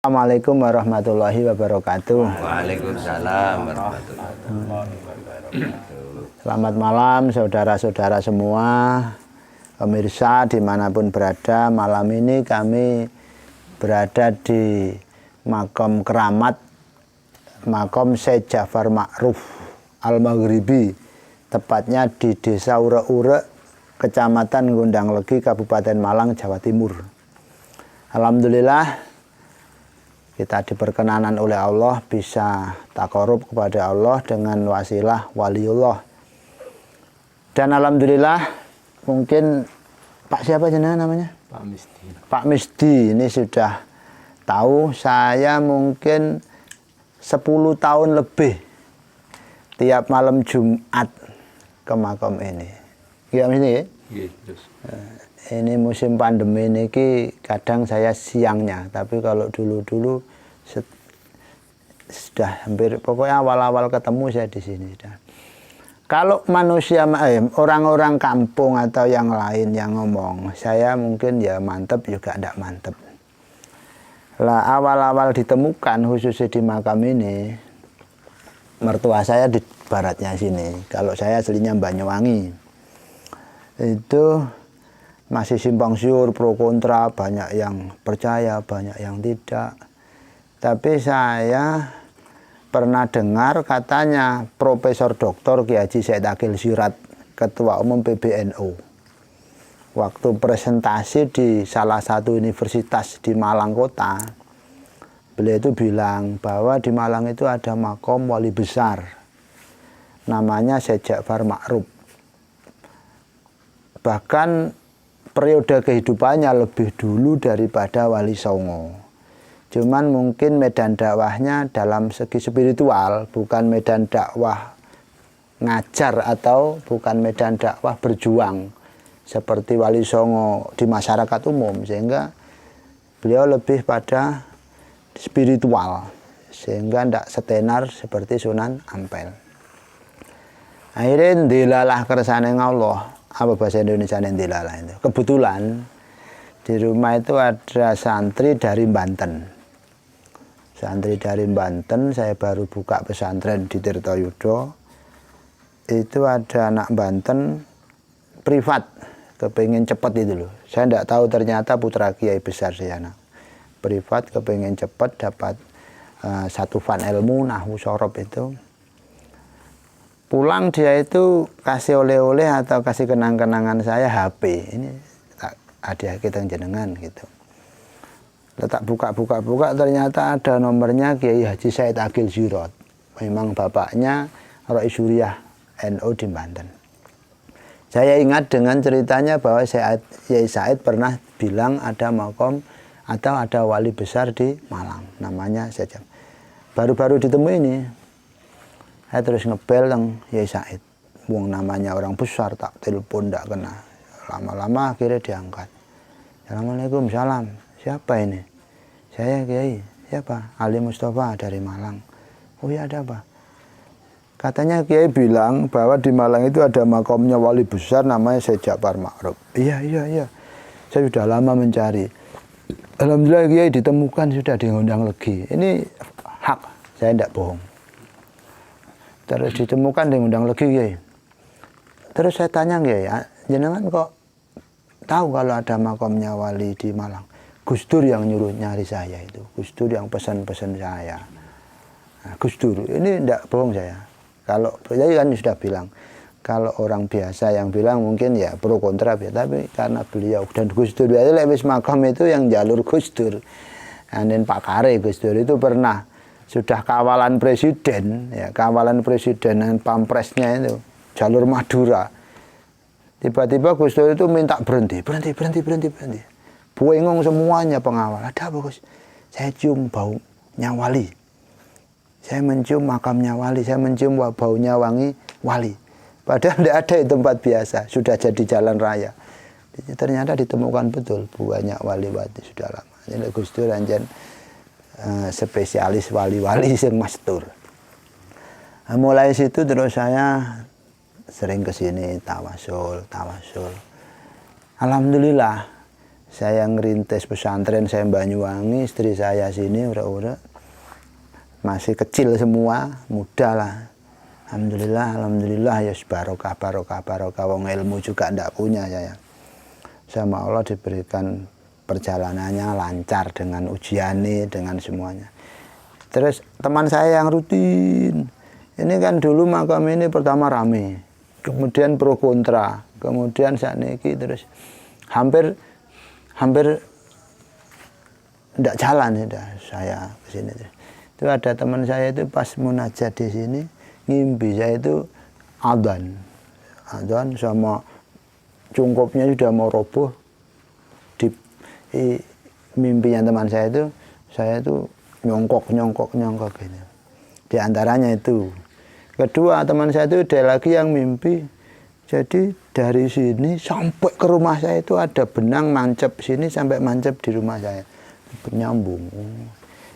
Assalamualaikum warahmatullahi wabarakatuh. Waalaikumsalam warahmatullahi wabarakatuh. Selamat malam saudara-saudara semua, pemirsa dimanapun berada. Malam ini kami berada di Makam Keramat, Makam Syekh Ja'far Ma'ruf Al-Maghribi, tepatnya di Desa Urek-Urek, Kecamatan Gondang Legi, Kabupaten Malang, Jawa Timur. Alhamdulillah kita diperkenanan oleh Allah bisa takarub kepada Allah dengan wasilah waliullah. Dan alhamdulillah mungkin Pak siapa jenengan namanya? Pak Misdi. Pak Misdi ini sudah tahu saya mungkin 10 tahun lebih tiap malam Jumat ke makam ini. Iya ini ya? Ini musim pandemi ini kadang saya siangnya, tapi kalau dulu-dulu sudah hampir, pokoknya awal-awal ketemu saya di sini. Kalau manusia, orang-orang kampung atau yang lain yang ngomong, saya mungkin ya mantep juga tidak mantep. Lah awal-awal ditemukan khususnya di makam ini, mertua saya di baratnya sini. Kalau saya aslinya Banyuwangi, itu masih simpang siur, pro kontra, banyak yang percaya, banyak yang tidak. Tapi saya pernah dengar katanya Profesor Dr. Kiai Haji Said Akil Sirot, Ketua Umum PBNU, waktu presentasi di salah satu universitas di Malang Kota, beliau itu bilang bahwa di Malang itu ada makom wali besar, namanya Syekh Ja'far Ma'ruf. Bahkan periode kehidupannya lebih dulu daripada Wali Songo. Cuman mungkin medan dakwahnya dalam segi spiritual, bukan medan dakwah ngajar atau bukan medan dakwah berjuang seperti Wali Songo di masyarakat umum, sehingga beliau lebih pada spiritual, sehingga tidak setenar seperti Sunan Ampel. Akhirnya dilalah kersane Allah. Apa bahasa Indonesia ndilalah itu? Kebetulan di rumah itu ada santri dari Banten. Santri dari Banten, saya baru buka pesantren di Tirtoyudo. Itu ada anak Banten privat, kepengen cepat itu loh. Saya tidak tahu ternyata putra kiai besar di sana. Privat kepengen cepat dapat satu fan ilmu nahwu sorob itu. Pulang dia itu kasih oleh-oleh atau kasih kenang-kenangan saya HP. Ini hadiah kita jenengan gitu. Letak buka ternyata ada nomornya Kiai Haji Said Akil Sirot. Memang bapaknya Rois Suriah NU di Banten. Saya ingat dengan ceritanya bahwa Kiai Said pernah bilang ada makom atau ada wali besar di Malang, namanya saja. Baru-baru ditemu ini. Saya terus ngebel teng Yai Said. Wong namanya orang besar, tak telepon tidak kena. Lama-lama akhirnya diangkat. Assalamualaikum, salam. Siapa ini? Saya Kiai. Siapa? Ali Mustafa dari Malang. Oh ya, ada apa? Katanya Kiai bilang bahwa di Malang itu ada makamnya wali besar namanya Syekh Ja'far Ma'ruf. Iya. Saya sudah lama mencari. Alhamdulillah Kiai ditemukan sudah di Gondang Legi. Ini hak, saya tidak bohong. Terus ditemukan di Gondang Legi, Kiai. Terus saya tanya, Kiai, jenengan kok tahu kalau ada makamnya wali di Malang? Gus Dur yang nyuruh nyari saya itu. Gus Dur yang pesan-pesan saya. Nah, Gus Dur, ini tidak bohong saya. Kalau jadi kan sudah bilang, kalau orang biasa yang bilang mungkin ya pro kontra ya, tapi karena beliau dan Gus Dur itu lewis makam itu yang jalur Gus Dur. Dan Pak Kare Gus Dur itu pernah sudah kawalan presiden, ya kawalan presiden dengan pampresnya itu jalur Madura. Tiba-tiba Gus Dur itu minta berhenti. Bengong semuanya pengawal. Ada apa Gus? Saya cium baunya wali. Saya mencium makamnya wali. Saya mencium baunya wangi wali. Padahal tidak ada di tempat biasa. Sudah jadi jalan raya. Ternyata ditemukan betul banyak wali-wali sudah lama. Ini Gus Dur anjen spesialis wali-wali yang mastur. Nah, mulai situ terus saya sering ke sini tawasul. Alhamdulillah Saya ngerintis pesantren, saya Banyuwangi, istri saya sini udah masih kecil semua, muda lah. Alhamdulillah ya barokah. Wong ilmu juga ndak punya saya. Sama Allah diberikan perjalanannya lancar dengan ujiannya, dengan semuanya. Terus teman saya yang rutin, ini kan dulu makam ini pertama rame, kemudian pro kontra, kemudian saat ini terus hampir tidak jalan sudah saya ke sini. Itu ada teman saya itu pas munajat di sini ngimpi saya itu adzan sama cungkupnya sudah mau roboh di mimpinya teman saya itu nyongkok gitu. Di antaranya itu. Kedua teman saya itu ada lagi yang mimpi. Jadi dari sini sampai ke rumah saya itu ada benang mancep sini sampai mancep di rumah saya. Penyambung.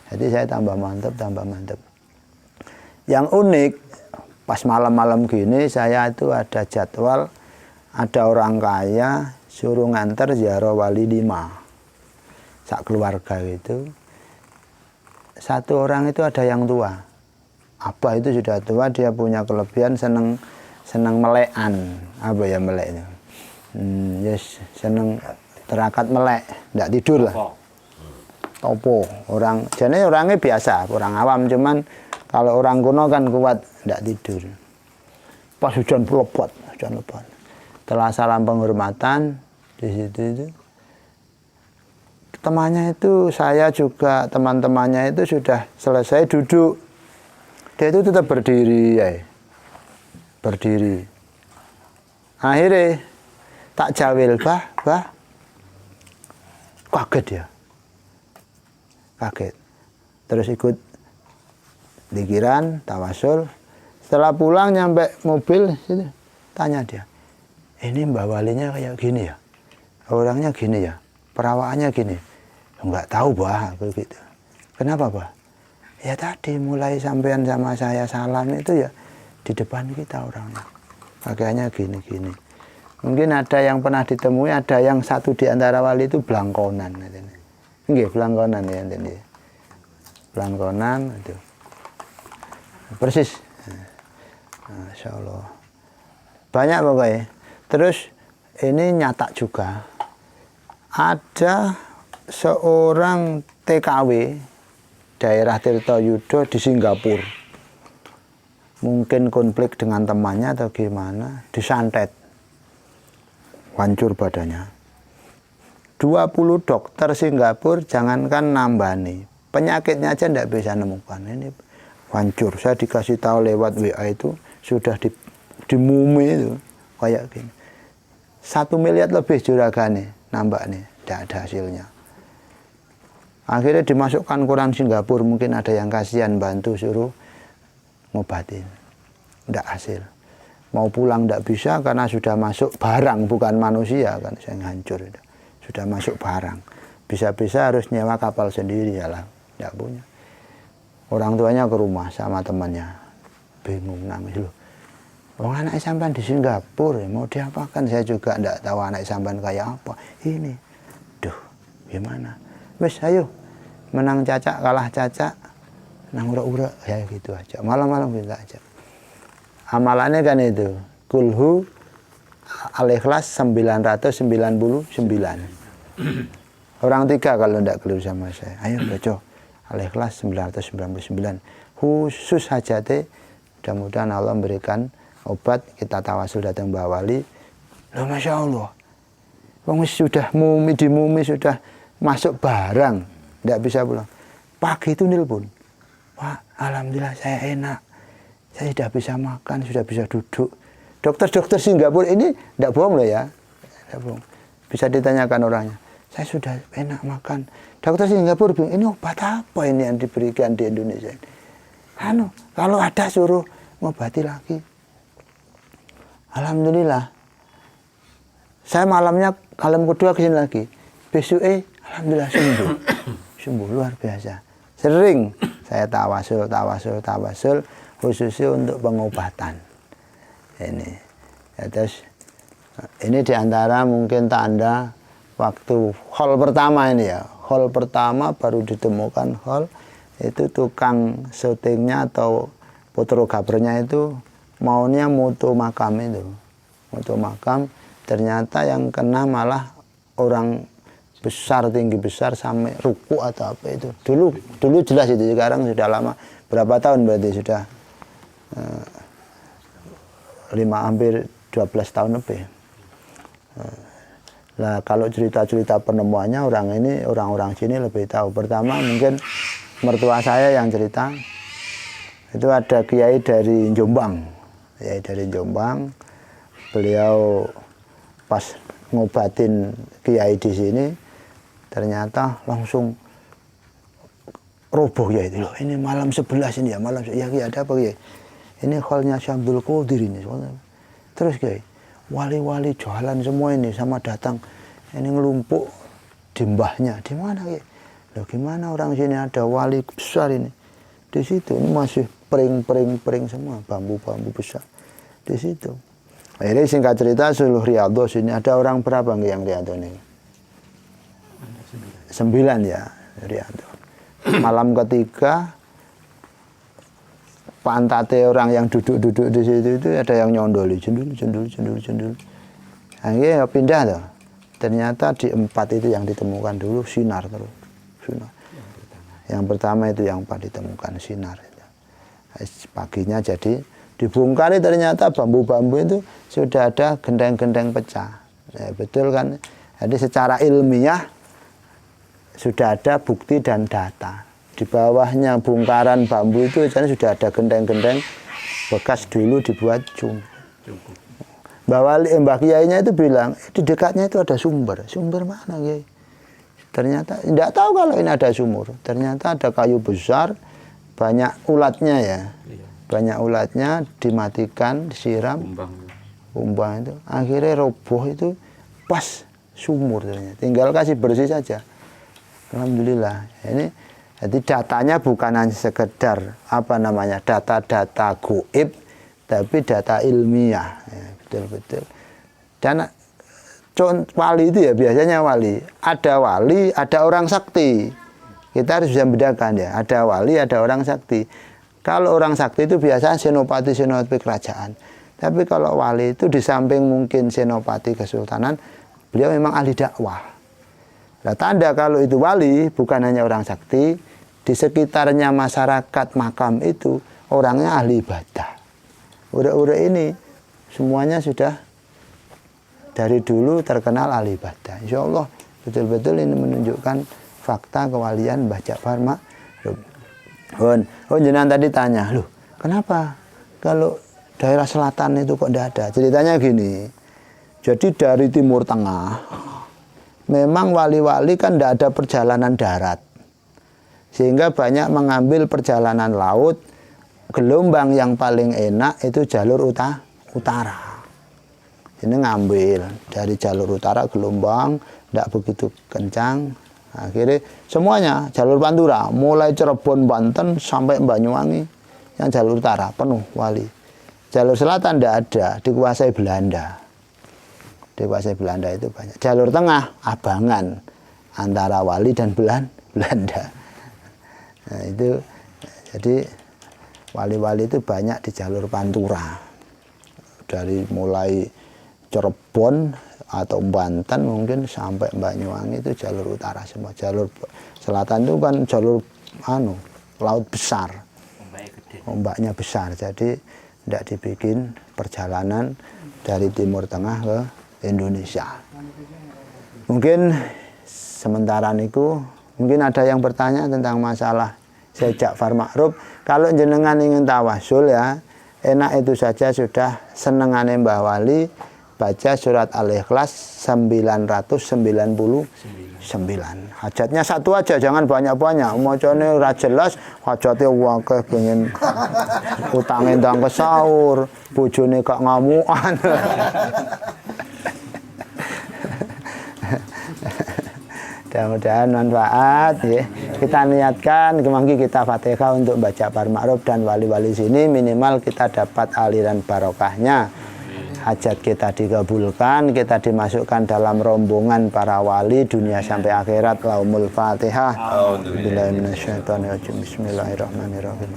Jadi saya tambah mantap. Yang unik, pas malam-malam gini saya itu ada jadwal, ada orang kaya suruh nganter ziarah wali 5. Sak keluarga itu. Satu orang itu ada yang tua. Abah itu sudah tua, dia punya kelebihan seneng melekan. Apa ya melek itu? Yes, seneng terakat melek, tidak tidur lah. Topo, jadi orangnya biasa, orang awam, cuman kalau orang kuno kan kuat, tidak tidur. Pas hujan lebat. Setelah salam penghormatan di situ itu, temannya itu saya juga teman-temannya itu sudah selesai duduk, dia itu tetap berdiri. Akhirnya tak jawil, bah, kaget. Terus ikut dikiran, tawasul. Setelah pulang nyampe mobil, tanya dia, ini Mbak Walinya kayak gini ya, orangnya gini ya, perawaannya gini. Enggak tahu bah, gitu. Kenapa bah? Ya tadi mulai sampean sama saya salam itu ya di depan kita orangnya. Pakaiannya gini. Mungkin ada yang pernah ditemui, ada yang satu di antara wali itu blangkonan. Nggih, blangkonan ya ini. Blangkonan itu. Persis. Masya Allah. Banyak pokoknya. Terus ini nyata juga. Ada seorang TKW daerah Tirtoyudo di Singapura. Mungkin konflik dengan temannya atau gimana, disantet. Hancur badannya. 20 dokter Singapura jangankan nambani, penyakitnya aja tidak bisa nemukan. Ini hancur. Saya dikasih tahu lewat WA itu sudah di mumi itu kayak gini. 1 miliar lebih juragannya nambah nih, tidak ada hasilnya. Akhirnya dimasukkan koran Singapura, mungkin ada yang kasihan bantu suruh ngobatin, tidak hasil. Mau pulang tidak bisa karena sudah masuk barang, bukan manusia kan, yang hancur itu. Sudah masuk barang, bisa-bisa harus nyewa kapal sendiri ya lah, tidak punya. Orang tuanya ke rumah sama temannya, bingung nangis loh. Orang anak sampean di Singapura, mau diapakan? Saya juga tidak tahu anak sampean kayak apa. Ini, duh, gimana? Wes, ayo, menang cacak, kalah cacak, menang ura-ura, ya gitu aja. Malam-malam gitu aja. Amalannya kan itu, kulhu al-ikhlas 999. Orang 3 kalau tidak keliru sama saya. Ayo baca al-ikhlas 999. Khusus hajate, mudah-mudahan Allah memberikan obat, kita tawasul datang Mbak Wali. Loh, Masya Allah. Wong sudah di mumi sudah masuk barang, tidak bisa pulang. Pagi itu nelpon, Pak, alhamdulillah saya enak. Saya sudah bisa makan, sudah bisa duduk. Dokter-dokter Singapura ini tidak bohong loh ya. Tidak bohong. Bisa ditanyakan orangnya. Saya sudah enak makan. Dokter Singapura bilang, ini obat apa ini yang diberikan di Indonesia? Kalau ada suruh ngobati lagi. Alhamdulillah. Saya malamnya malam kedua kesini lagi. Besok alhamdulillah sembuh luar biasa. Sering saya tawasul khususnya untuk pengobatan. Ini. Ya, terus ini diantara mungkin tanda waktu hall pertama ini ya, hall pertama baru ditemukan hall itu tukang syutingnya atau fotografernya itu maunya moto makam itu, moto makam, ternyata yang kena malah orang besar, tinggi besar sampai ruku atau apa itu. Dulu jelas itu, sekarang sudah lama, berapa tahun berarti sudah hampir 12 tahun lebih. Nah, kalau cerita-cerita penemuannya orang-orang sini lebih tahu. Pertama mungkin mertua saya yang cerita, itu ada kiai dari Jombang. Kiai dari Jombang, beliau pas ngobatin kiai di sini, ternyata langsung roboh ya itu. Loh, ini malam 11 ini ya, malam ya kiai ada apa kiai? Ini hallnya Syekh Abdul Qadir ini. Terus kiai, wali-wali jualan semua ini sama datang, ini ngelumpuk di mbahnya. Di mana ya? Loh, gimana orang sini ada wali besar ini? Di situ ini masih pering semua, bambu-bambu besar di situ. Akhirnya singkat cerita seluruh Riyadhah sini ada orang berapa nggak yang Riyadhah ini? 9 ya Riyadhah. Malam ketiga pantate orang yang duduk-duduk di situ itu ada yang nyondoli, jendul. Akhirnya pindah tuh. Ternyata di 4 itu yang ditemukan dulu sinar terus. Sinar. Yang pertama itu yang 4 ditemukan sinar. Paginya jadi dibongkar, ternyata bambu-bambu itu sudah ada gendeng-gendeng pecah. Ya, betul kan? Jadi secara ilmiah sudah ada bukti dan data. Di bawahnya bongkaran bambu itu sudah ada gendeng-gendeng bekas dulu dibuat cum. Mbah Kiainya itu bilang, di dekatnya itu ada sumber. Sumber mana Kiai? Ternyata tidak tahu kalau ini ada sumur. Ternyata ada kayu besar, banyak ulatnya ya. Banyak ulatnya, dimatikan, disiram, umbang itu. Akhirnya roboh itu pas sumur ternyata. Tinggal kasih bersih saja. Alhamdulillah. Ini jadi datanya bukan hanya sekedar data-data goib, tapi data ilmiah. Ya, betul-betul. Dan wali itu ya biasanya wali. Ada orang sakti. Kita harus bisa membedakan ya. Ada wali, ada orang sakti. Kalau orang sakti itu biasanya senopati kerajaan. Tapi kalau wali itu di samping mungkin senopati kesultanan, beliau memang ahli dakwah. Nah, tanda kalau itu wali bukan hanya orang sakti, di sekitarnya masyarakat makam itu orangnya ahli ibadah. Ure-ure ini semuanya sudah dari dulu terkenal ahli ibadah. Insya Allah betul-betul ini menunjukkan fakta kewalian Mbah Ja'far Ma'ruf. Jenengan tadi tanya, loh kenapa kalau daerah selatan itu kok tidak ada? Ceritanya gini, jadi dari Timur Tengah, memang wali-wali kan tidak ada perjalanan darat. Sehingga banyak mengambil perjalanan laut, gelombang yang paling enak itu jalur utara. Ini ngambil dari jalur utara gelombang, tidak begitu kencang. Akhirnya semuanya jalur Pantura, mulai Cirebon, Banten sampai Banyuwangi, yang jalur utara penuh wali. Jalur selatan tidak ada, dikuasai Belanda. Dikuasai Belanda itu banyak. Jalur tengah abangan antara wali dan Belanda. Nah, itu jadi wali-wali itu banyak di jalur Pantura. Dari mulai Cirebon atau Banten mungkin sampai Banyuwangi itu jalur utara semua. Jalur selatan itu kan jalur laut besar, ombaknya besar, jadi tidak dibikin perjalanan dari Timur Tengah ke Indonesia. Mungkin sementara niku mungkin ada yang bertanya tentang masalah Syekh Ja'far Ma'ruf. Kalau jenengan ingin tawasul ya enak itu saja, sudah senengane Mbah Wali baca surat Al-Ikhlas 999. Hajatnya satu aja, jangan banyak-banyak. Macane ora jelas, hajate akeh pengen utange ndang ke sahur, bojone gak ngamukan. Mudah-mudahan manfaat ya. Kita niatkan kemangki kita Fatihah untuk baca Ja'far Ma'ruf dan wali-wali sini, minimal kita dapat aliran barokahnya. hajat kita dikabulkan, kita dimasukkan dalam rombongan para wali dunia sampai akhirat. Laumul Fatihah. Billahi minasyaitonir rajim. Bismillahirrahmanirrahim.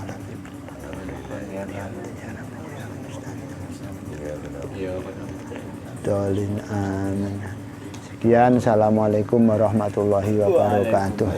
Dolin amin. Sekian, assalamualaikum warahmatullahi wabarakatuh.